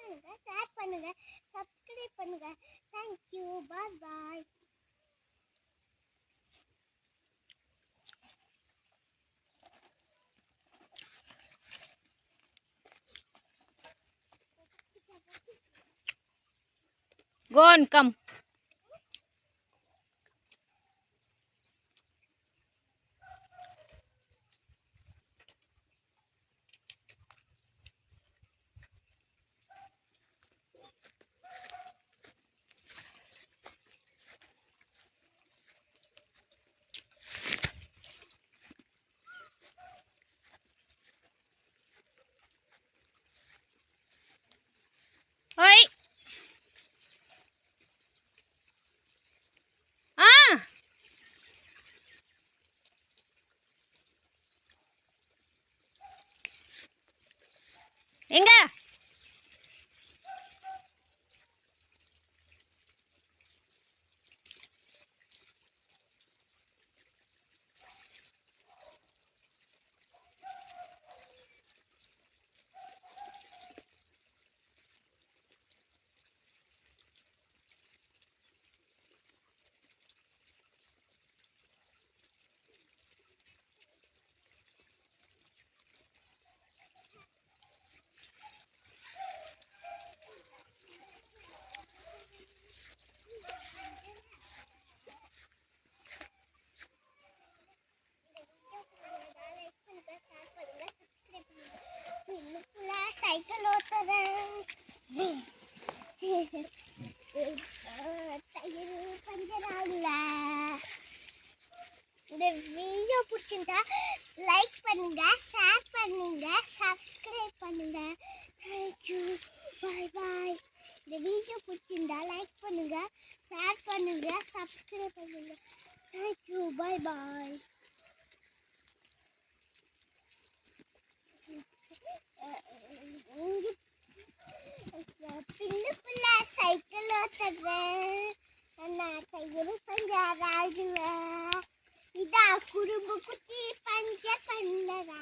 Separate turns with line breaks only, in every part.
பண்ணுங்க, ஷேர் பண்ணுங்க, சப்ஸ்கிரைப் பண்ணுங்க. Thank you. Bye bye.
Go on, come. Oi. எங்க
சைக்கிள் ஓட்டுறேன். பஞ்சர் ஆகல. இந்த வீடியோ பிடிச்சிருந்தா லைக் பண்ணுங்க, ஷேர் பண்ணுங்க, சப்ஸ்கிரைப் பண்ணுங்க. தேங்க்யூ. பாய் பாய். இந்த வீடியோ பிடிச்சிருந்தா லைக் பண்ணுங்க, ஷேர் பண்ணுங்க, சப்ஸ்கிரைப் பண்ணுங்க. தேங்க்யூ. பாய் பாய். பிள்ளைக்குள்ள சைக்கிள் ஓட்டுறேன். நான் கையில் பஞ்சர் ஆகல. இதா குறும்பு குட்டி பஞ்சர் பண்ணறா.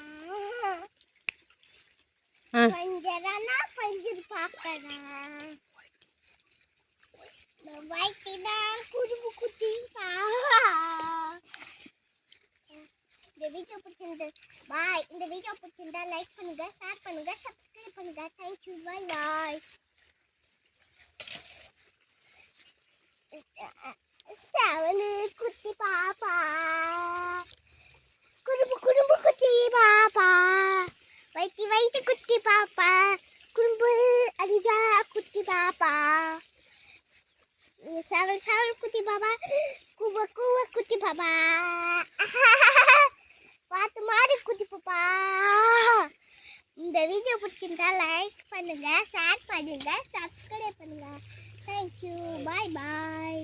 பஞ்சரானா பஞ்சர் பார்க்கறேன். வைக்கினா குறும்பு குட்டி இந்த வீடியோ பிடிச்சிருந்தது பாய். இந்த வீடியோ பிடிச்சிருந்தா லைக் பண்ணுங்க, ஷேர் பண்ணுங்க, சப்ஸ்கிரைப் பண்ணுங்க. தேங்க்யூ. பாய் பாய். செவனு குட்டி பாப்பா, குறும்பு குறும்பு குட்டி பாப்பா, வைத்தி வைத்து குட்டி பாப்பா, குறும்பு அடிஜா குட்டி பாப்பா, செவன் செவன் குட்டி பாப்பா, கூவ கூவ குட்டி பாப்பா, பாத்து மாடு குட்டி பாப்பா. இந்த வீடியோ பிடிச்சிருந்தா லைக் பண்ணுங்க, ஷேர் பண்ணுங்க, சப்ஸ்கிரைப் பண்ணுங்க. தேங்க்யூ. பாய் பாய்.